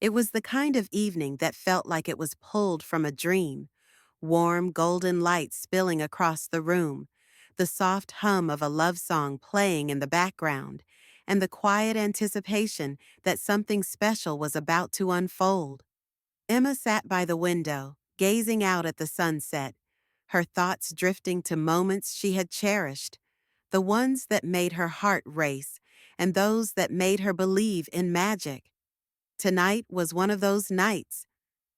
It was the kind of evening that felt like it was pulled from a dream, warm golden light spilling across the room, the soft hum of a love song playing in the background, and the quiet anticipation that something special was about to unfold. Emma sat by the window, gazing out at the sunset, her thoughts drifting to moments she had cherished, the ones that made her heart race, and those that made her believe in magic. Tonight was one of those nights,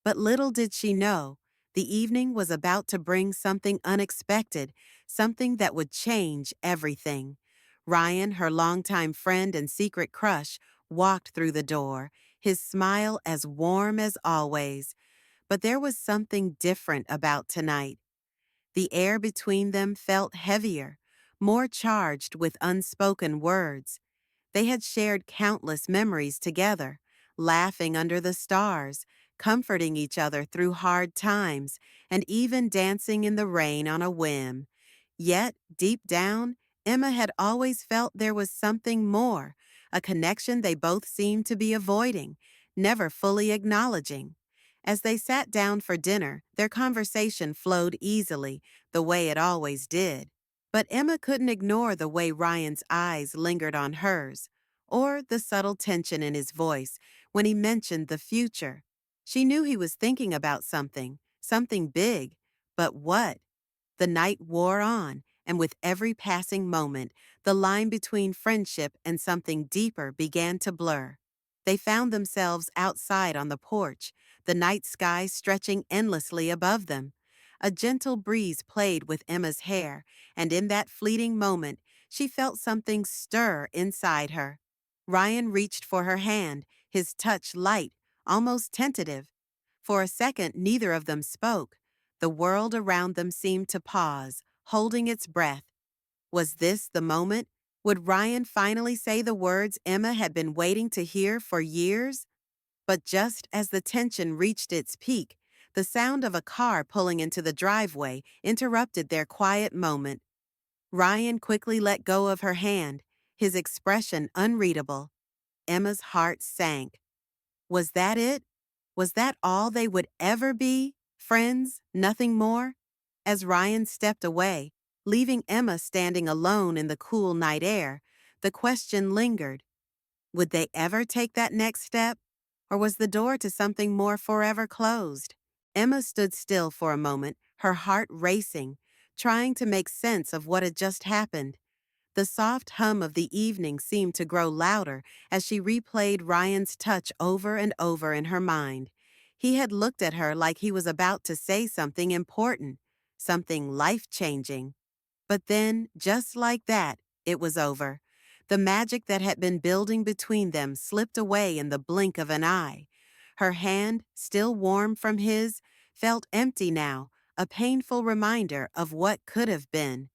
but little did she know, the evening was about to bring something unexpected, something that would change everything. Ryan, her longtime friend and secret crush, walked through the door, his smile as warm as always. But there was something different about tonight. The air between them felt heavier, more charged with unspoken words. They had shared countless memories together, laughing under the stars, comforting each other through hard times, and even dancing in the rain on a whim. Yet, deep down, Emma had always felt there was something more, a connection they both seemed to be avoiding, never fully acknowledging. As they sat down for dinner, their conversation flowed easily, the way it always did. But Emma couldn't ignore the way Ryan's eyes lingered on hers, or the subtle tension in his voice when he mentioned the future. She knew he was thinking about something, something big, but what? The night wore on, and with every passing moment, the line between friendship and something deeper began to blur. They found themselves outside on the porch, the night sky stretching endlessly above them. A gentle breeze played with Emma's hair, and in that fleeting moment, she felt something stir inside her. Ryan reached for her hand, his touch light, almost tentative. For a second, neither of them spoke. The world around them seemed to pause, holding its breath. Was this the moment? Would Ryan finally say the words Emma had been waiting to hear for years? But just as the tension reached its peak, the sound of a car pulling into the driveway interrupted their quiet moment. Ryan quickly let go of her hand, his expression unreadable. Emma's heart sank. Was that it? Was that all they would ever be? Friends, nothing more? As Ryan stepped away, leaving Emma standing alone in the cool night air, the question lingered. Would they ever take that next step? Or was the door to something more forever closed? Emma stood still for a moment, her heart racing, trying to make sense of what had just happened. The soft hum of the evening seemed to grow louder as she replayed Ryan's touch over and over in her mind. He had looked at her like he was about to say something important, something life-changing. But then, just like that, it was over. The magic that had been building between them slipped away in the blink of an eye. Her hand, still warm from his, felt empty now, a painful reminder of what could have been.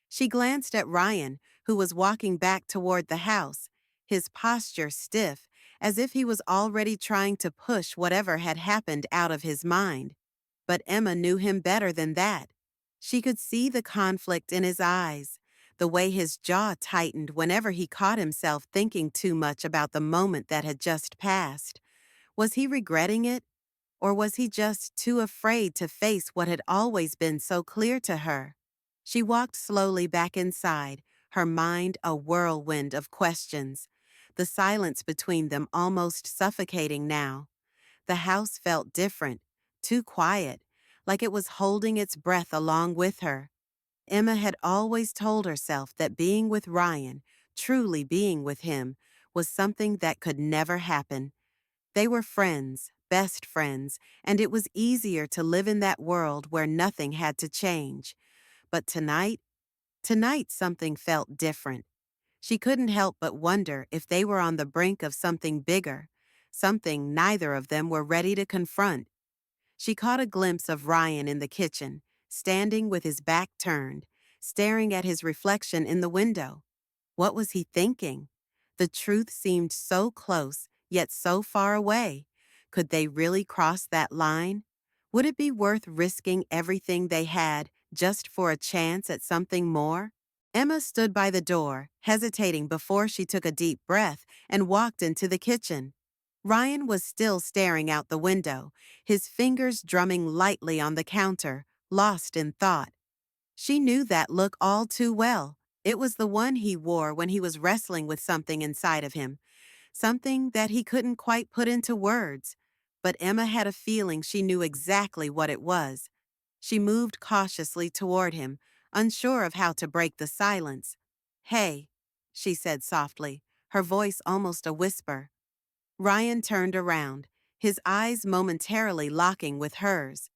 She glanced at Ryan, who was walking back toward the house, his posture stiff, as if he was already trying to push whatever had happened out of his mind. But Emma knew him better than that. She could see the conflict in his eyes, the way his jaw tightened whenever he caught himself thinking too much about the moment that had just passed. Was he regretting it? Or was he just too afraid to face what had always been so clear to her? She walked slowly back inside, her mind a whirlwind of questions, the silence between them almost suffocating now. The house felt different, too quiet, like it was holding its breath along with her. Emma had always told herself that being with Ryan, truly being with him, was something that could never happen. They were friends, best friends, and it was easier to live in that world where nothing had to change. But tonight something felt different. She couldn't help but wonder if they were on the brink of something bigger, something neither of them were ready to confront. She caught a glimpse of Ryan in the kitchen, standing with his back turned, staring at his reflection in the window. What was he thinking? The truth seemed so close, yet so far away. Could they really cross that line? Would it be worth risking everything they had just for a chance at something more? Emma stood by the door, hesitating before she took a deep breath and walked into the kitchen. Ryan was still staring out the window, his fingers drumming lightly on the counter, lost in thought. She knew that look all too well. It was the one he wore when he was wrestling with something inside of him, something that he couldn't quite put into words. But Emma had a feeling she knew exactly what it was. She moved cautiously toward him, unsure of how to break the silence. "Hey," she said softly, her voice almost a whisper. Ryan turned around, his eyes momentarily locking with hers.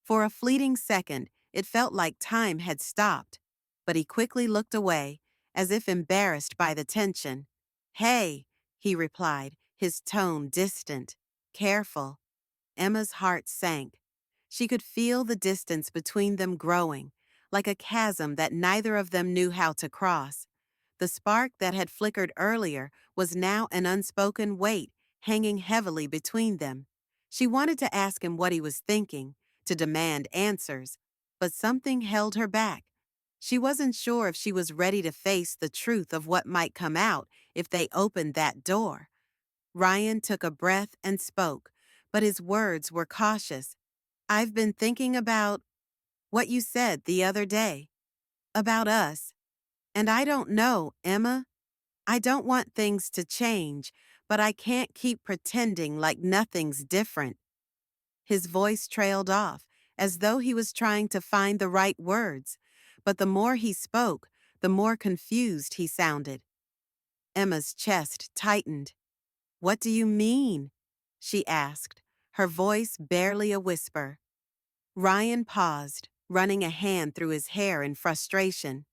For a fleeting second, it felt like time had stopped, but he quickly looked away, as if embarrassed by the tension. "Hey," he replied, his tone distant, careful. Emma's heart sank. She could feel the distance between them growing, like a chasm that neither of them knew how to cross. The spark that had flickered earlier was now an unspoken weight hanging heavily between them. She wanted to ask him what he was thinking, to demand answers, but something held her back. She wasn't sure if she was ready to face the truth of what might come out if they opened that door. Ryan took a breath and spoke, but his words were cautious. "I've been thinking about what you said the other day, about us. And I don't know, Emma. I don't want things to change, but I can't keep pretending like nothing's different." His voice trailed off, as though he was trying to find the right words, but the more he spoke, the more confused he sounded. Emma's chest tightened. "What do you mean?" she asked, her voice barely a whisper. Ryan paused, running a hand through his hair in frustration.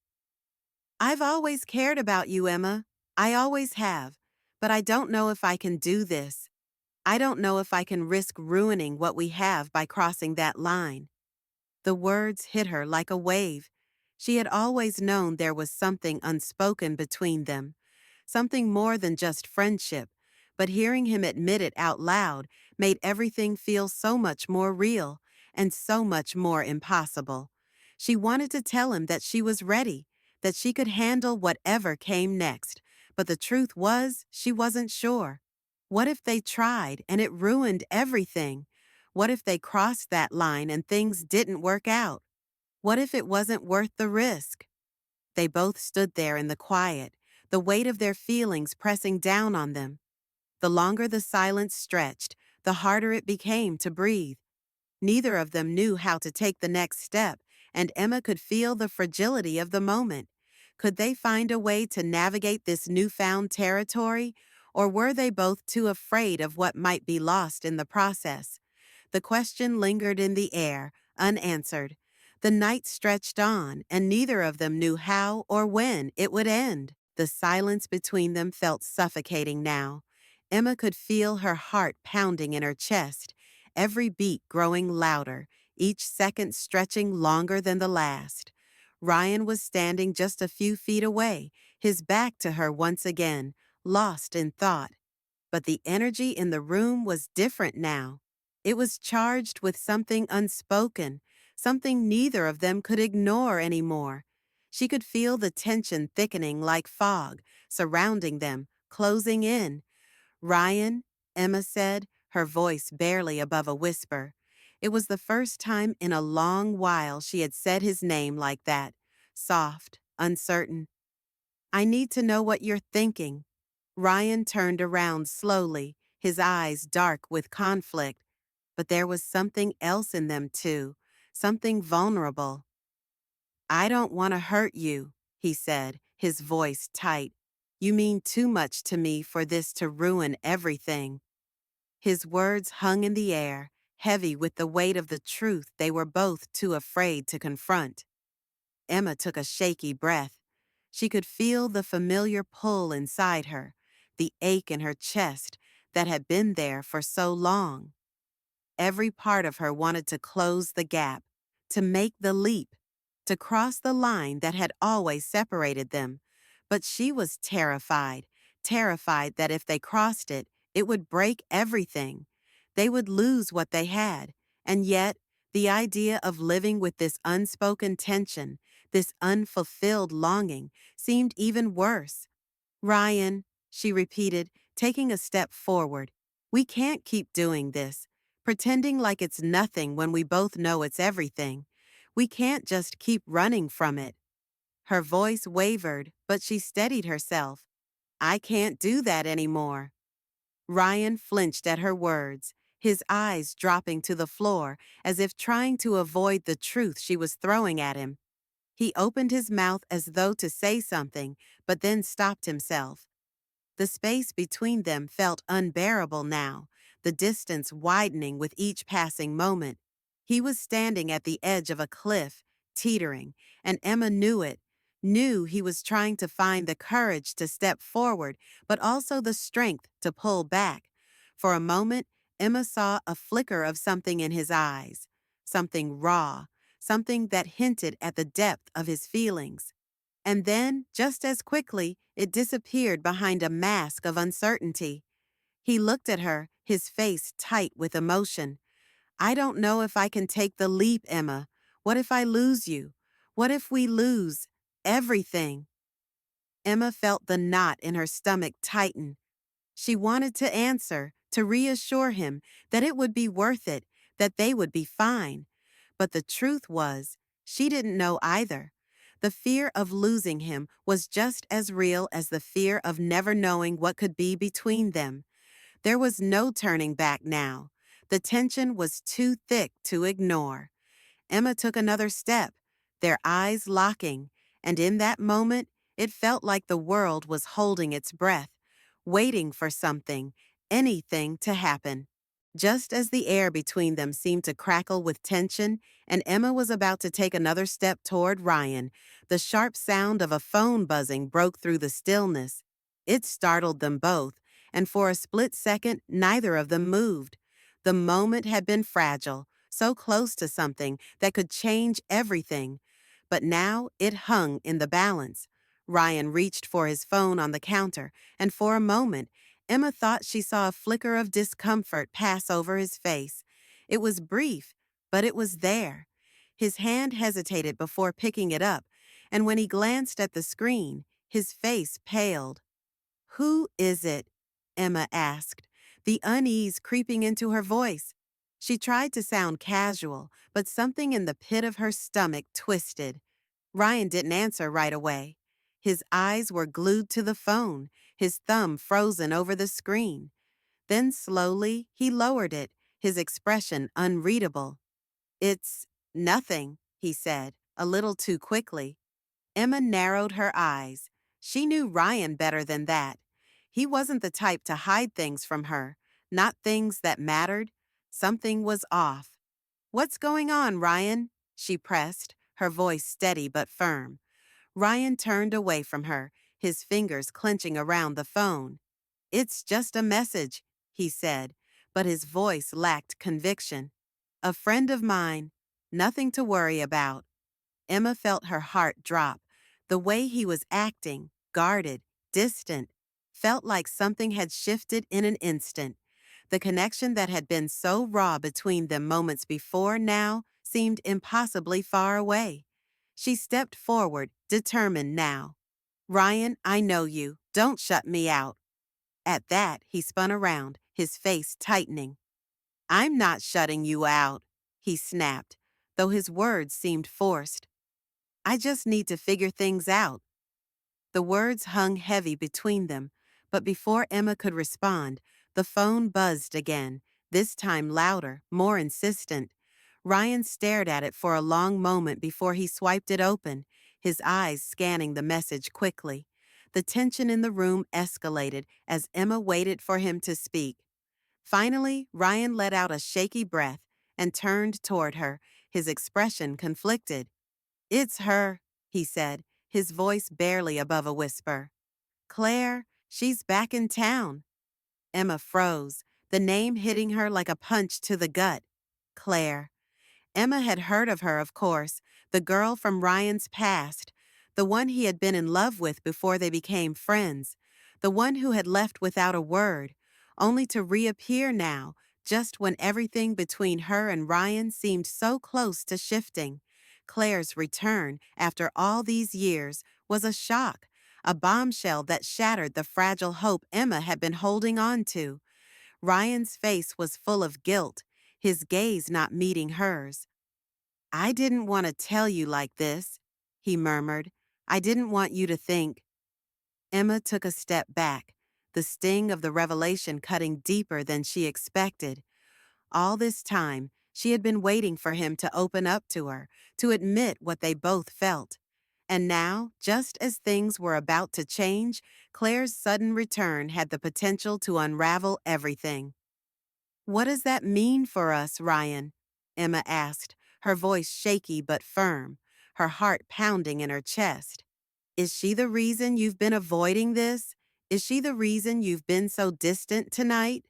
"I've always cared about you, Emma. I always have. But I don't know if I can do this. I don't know if I can risk ruining what we have by crossing that line." The words hit her like a wave. She had always known there was something unspoken between them, something more than just friendship, but hearing him admit it out loud made everything feel so much more real and so much more impossible. She wanted to tell him that she was ready, that she could handle whatever came next, but the truth was she wasn't sure. What if they tried and it ruined everything? What if they crossed that line and things didn't work out? What if it wasn't worth the risk? They both stood there in the quiet, the weight of their feelings pressing down on them. The longer the silence stretched, the harder it became to breathe. Neither of them knew how to take the next step, and Emma could feel the fragility of the moment. Could they find a way to navigate this newfound territory, or were they both too afraid of what might be lost in the process? The question lingered in the air, unanswered. The night stretched on, and neither of them knew how or when it would end. The silence between them felt suffocating now. Emma could feel her heart pounding in her chest, every beat growing louder, each second stretching longer than the last. Ryan was standing just a few feet away, his back to her once again, lost in thought. But the energy in the room was different now. It was charged with something unspoken, something neither of them could ignore anymore. She could feel the tension thickening like fog, surrounding them, closing in. "Ryan," Emma said, her voice barely above a whisper. It was the first time in a long while she had said his name like that, soft, uncertain. "I need to know what you're thinking." Ryan turned around slowly, his eyes dark with conflict, but there was something else in them too, something vulnerable. "I don't want to hurt you," he said, his voice tight. "You mean too much to me for this to ruin everything." His words hung in the air, heavy with the weight of the truth they were both too afraid to confront. Emma took a shaky breath. She could feel the familiar pull inside her, the ache in her chest that had been there for so long. Every part of her wanted to close the gap, to make the leap, to cross the line that had always separated them. But she was terrified, terrified that if they crossed it, it would break everything. They would lose what they had. And yet, the idea of living with this unspoken tension, this unfulfilled longing, seemed even worse. "Ryan," she repeated, taking a step forward. We can't keep doing this, pretending like it's nothing when we both know it's everything. We can't just keep running from it. Her voice wavered, but she steadied herself. I can't do that anymore. Ryan flinched at her words, his eyes dropping to the floor as if trying to avoid the truth she was throwing at him. He opened his mouth as though to say something, but then stopped himself. The space between them felt unbearable now, the distance widening with each passing moment. He was standing at the edge of a cliff, teetering, and Emma knew it, knew he was trying to find the courage to step forward, but also the strength to pull back. For a moment, Emma saw a flicker of something in his eyes, something raw, something that hinted at the depth of his feelings. And then, just as quickly, it disappeared behind a mask of uncertainty. He looked at her, his face tight with emotion. I don't know if I can take the leap, Emma. What if I lose you? What if we lose everything? Emma felt the knot in her stomach tighten. She wanted to answer, to reassure him that it would be worth it, that they would be fine. But the truth was, she didn't know either. The fear of losing him was just as real as the fear of never knowing what could be between them. There was no turning back now. The tension was too thick to ignore. Emma took another step, their eyes locking, and in that moment, it felt like the world was holding its breath, waiting for something, anything to happen. Just as the air between them seemed to crackle with tension, and Emma was about to take another step toward Ryan, the sharp sound of a phone buzzing broke through the stillness. It startled them both, and for a split second, neither of them moved. The moment had been fragile, so close to something that could change everything. But now it hung in the balance. Ryan reached for his phone on the counter, and for a moment, Emma thought she saw a flicker of discomfort pass over his face. It was brief, but it was there. His hand hesitated before picking it up, and when he glanced at the screen, his face paled. Who is it? Emma asked, the unease creeping into her voice. She tried to sound casual, but something in the pit of her stomach twisted. Ryan didn't answer right away. His eyes were glued to the phone, his thumb frozen over the screen. Then slowly, he lowered it, his expression unreadable. It's nothing, he said, a little too quickly. Emma narrowed her eyes. She knew Ryan better than that. He wasn't the type to hide things from her, not things that mattered. Something was off. What's going on, Ryan? She pressed, her voice steady but firm. Ryan turned away from her, his fingers clenching around the phone. It's just a message, he said, but his voice lacked conviction. A friend of mine. Nothing to worry about. Emma felt her heart drop. The way he was acting, guarded, distant, felt like something had shifted in an instant. The connection that had been so raw between them moments before now seemed impossibly far away. She stepped forward, determined now. Ryan, I know you. Don't shut me out. At that, he spun around, his face tightening. I'm not shutting you out, he snapped, though his words seemed forced. I just need to figure things out. The words hung heavy between them, but before Emma could respond, the phone buzzed again, this time louder, more insistent. Ryan stared at it for a long moment before he swiped it open, his eyes scanning the message quickly. The tension in the room escalated as Emma waited for him to speak. Finally, Ryan let out a shaky breath and turned toward her, his expression conflicted. It's her, he said, his voice barely above a whisper. Claire, she's back in town. Emma froze, the name hitting her like a punch to the gut. Claire. Emma had heard of her, of course, the girl from Ryan's past, the one he had been in love with before they became friends, the one who had left without a word, only to reappear now, just when everything between her and Ryan seemed so close to shifting. Claire's return, after all these years, was a shock, a bombshell that shattered the fragile hope Emma had been holding on to. Ryan's face was full of guilt, his gaze not meeting hers. I didn't want to tell you like this, he murmured. I didn't want you to think. Emma took a step back, the sting of the revelation cutting deeper than she expected. All this time, she had been waiting for him to open up to her, to admit what they both felt. And now, just as things were about to change, Claire's sudden return had the potential to unravel everything. What does that mean for us, Ryan? Emma asked, her voice shaky but firm, her heart pounding in her chest. Is she the reason you've been avoiding this? Is she the reason you've been so distant tonight?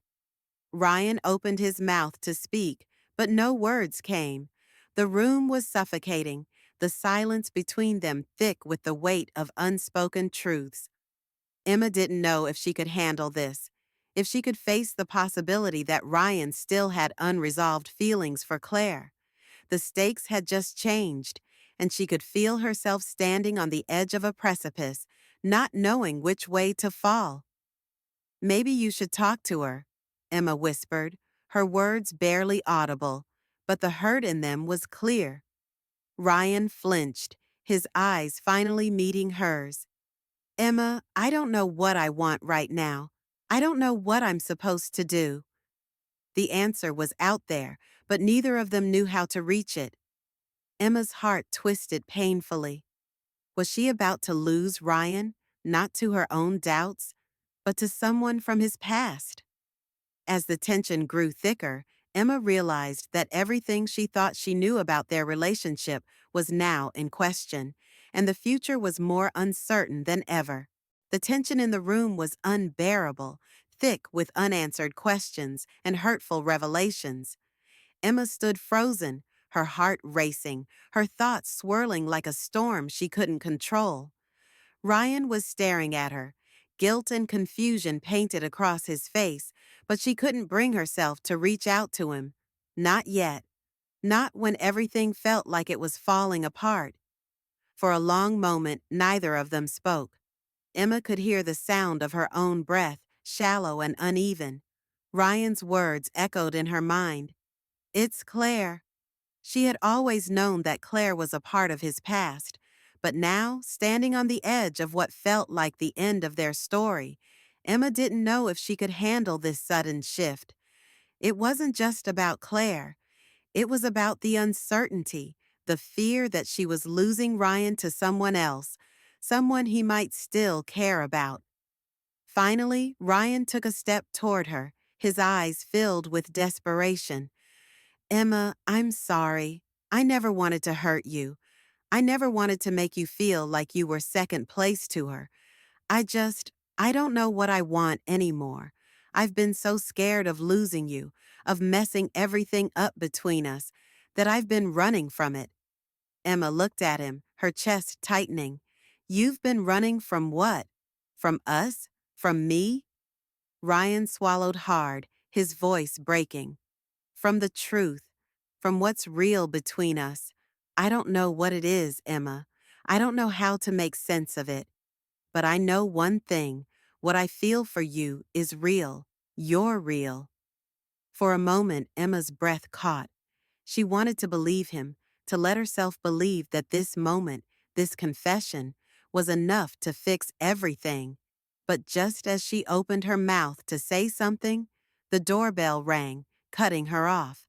Ryan opened his mouth to speak, but no words came. The room was suffocating, the silence between them thick with the weight of unspoken truths. Emma didn't know if she could handle this, if she could face the possibility that Ryan still had unresolved feelings for Claire. The stakes had just changed, and she could feel herself standing on the edge of a precipice, not knowing which way to fall. Maybe you should talk to her, Emma whispered, her words barely audible, but the hurt in them was clear. Ryan flinched, his eyes finally meeting hers. Emma, I don't know what I want right now. I don't know what I'm supposed to do. The answer was out there, but neither of them knew how to reach it. Emma's heart twisted painfully. Was she about to lose Ryan, not to her own doubts, but to someone from his past? As the tension grew thicker, Emma realized that everything she thought she knew about their relationship was now in question, and the future was more uncertain than ever. The tension in the room was unbearable, thick with unanswered questions and hurtful revelations. Emma stood frozen, her heart racing, her thoughts swirling like a storm she couldn't control. Ryan was staring at her, guilt and confusion painted across his face, but she couldn't bring herself to reach out to him. Not yet. Not when everything felt like it was falling apart. For a long moment, neither of them spoke. Emma could hear the sound of her own breath, shallow and uneven. Ryan's words echoed in her mind. It's Claire. She had always known that Claire was a part of his past, but now, standing on the edge of what felt like the end of their story, Emma didn't know if she could handle this sudden shift. It wasn't just about Claire. It was about the uncertainty, the fear that she was losing Ryan to someone else, someone he might still care about. Finally, Ryan took a step toward her, his eyes filled with desperation. Emma, I'm sorry. I never wanted to hurt you. I never wanted to make you feel like you were second place to her. I don't know what I want anymore. I've been so scared of losing you, of messing everything up between us, that I've been running from it. Emma looked at him, her chest tightening. You've been running from what? From us? From me? Ryan swallowed hard, his voice breaking. From the truth, from what's real between us. I don't know what it is, Emma. I don't know how to make sense of it. But I know one thing. What I feel for you is real. You're real. For a moment, Emma's breath caught. She wanted to believe him, to let herself believe that this moment, this confession, was enough to fix everything. But just as she opened her mouth to say something, the doorbell rang, cutting her off.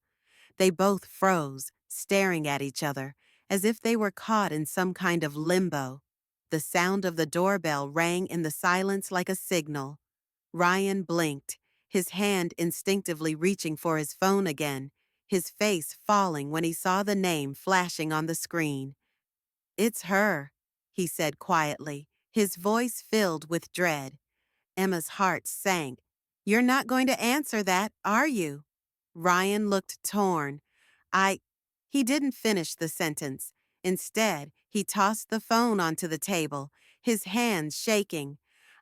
They both froze, staring at each other, as if they were caught in some kind of limbo. The sound of the doorbell rang in the silence like a signal. Ryan blinked, his hand instinctively reaching for his phone again, his face falling when he saw the name flashing on the screen. It's her, he said quietly, his voice filled with dread. Emma's heart sank. You're not going to answer that, are you? Ryan looked torn. I... He didn't finish the sentence. Instead, he tossed the phone onto the table, his hands shaking.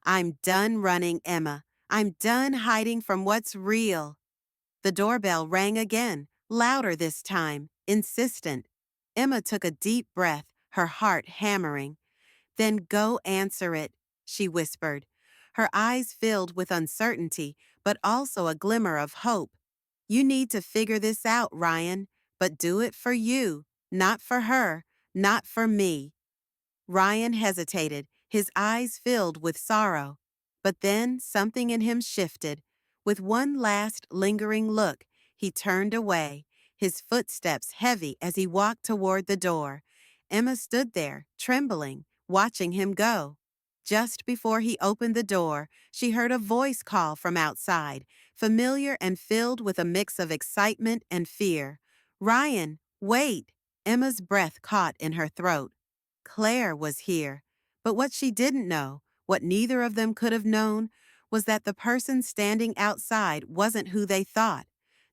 I'm done running, Emma. I'm done hiding from what's real. The doorbell rang again, louder this time, insistent. Emma took a deep breath, her heart hammering. Then go answer it, she whispered. Her eyes filled with uncertainty, but also a glimmer of hope. You need to figure this out, Ryan, but do it for you, not for her, not for me. Ryan hesitated, his eyes filled with sorrow. But then something in him shifted. With one last lingering look, he turned away, his footsteps heavy as he walked toward the door. Emma stood there, trembling, watching him go. Just before he opened the door, she heard a voice call from outside, familiar and filled with a mix of excitement and fear. "Ryan, wait!" Emma's breath caught in her throat. Claire was here. But what she didn't know, what neither of them could have known, was that the person standing outside wasn't who they thought.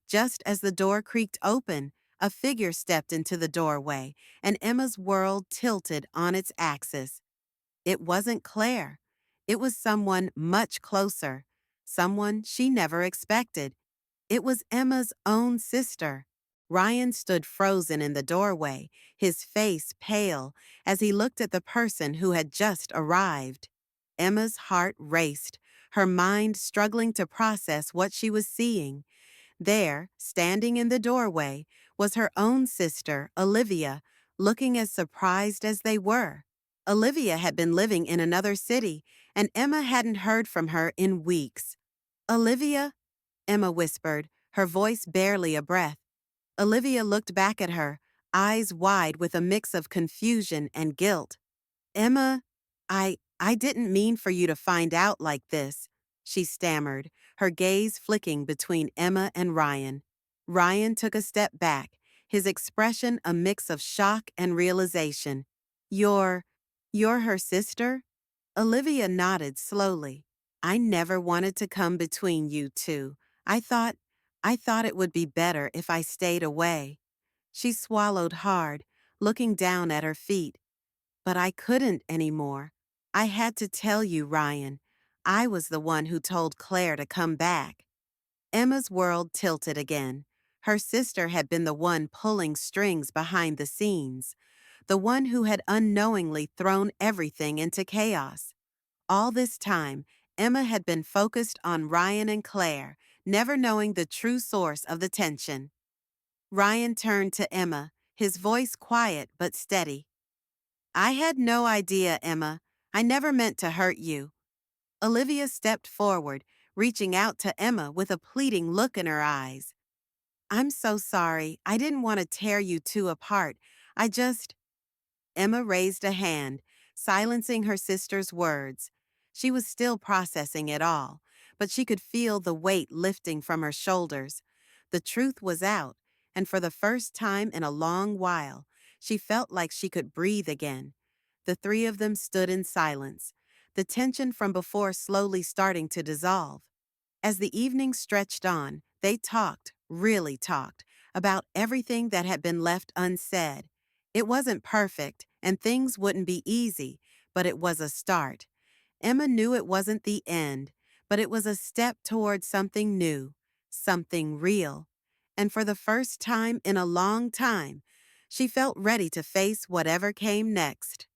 Just as the door creaked open, a figure stepped into the doorway, and Emma's world tilted on its axis. It wasn't Claire. It was someone much closer, someone she never expected. It was Emma's own sister. Ryan stood frozen in the doorway, his face pale, as he looked at the person who had just arrived. Emma's heart raced, her mind struggling to process what she was seeing. There, standing in the doorway, was her own sister, Olivia, looking as surprised as they were. Olivia had been living in another city, and Emma hadn't heard from her in weeks. "Olivia?" Emma whispered, her voice barely a breath. Olivia looked back at her, eyes wide with a mix of confusion and guilt. "Emma, I didn't mean for you to find out like this," she stammered, her gaze flicking between Emma and Ryan. Ryan took a step back, his expression a mix of shock and realization. You're her sister?" Olivia nodded slowly. "I never wanted to come between you two. I thought it would be better if I stayed away." She swallowed hard, looking down at her feet. "But I couldn't anymore. I had to tell you, Ryan. I was the one who told Claire to come back." Emma's world tilted again. Her sister had been the one pulling strings behind the scenes, the one who had unknowingly thrown everything into chaos. All this time, Emma had been focused on Ryan and Claire, never knowing the true source of the tension. Ryan turned to Emma, his voice quiet but steady. "I had no idea, Emma. I never meant to hurt you." Olivia stepped forward, reaching out to Emma with a pleading look in her eyes. "I'm so sorry. I didn't want to tear you two apart. I just—" Emma raised a hand, silencing her sister's words. She was still processing it all, but she could feel the weight lifting from her shoulders. The truth was out, and for the first time in a long while, she felt like she could breathe again. The three of them stood in silence, the tension from before slowly starting to dissolve. As the evening stretched on, they talked, really talked, about everything that had been left unsaid. It wasn't perfect, and things wouldn't be easy, but it was a start. Emma knew it wasn't the end, but it was a step toward something new, something real. And for the first time in a long time, she felt ready to face whatever came next.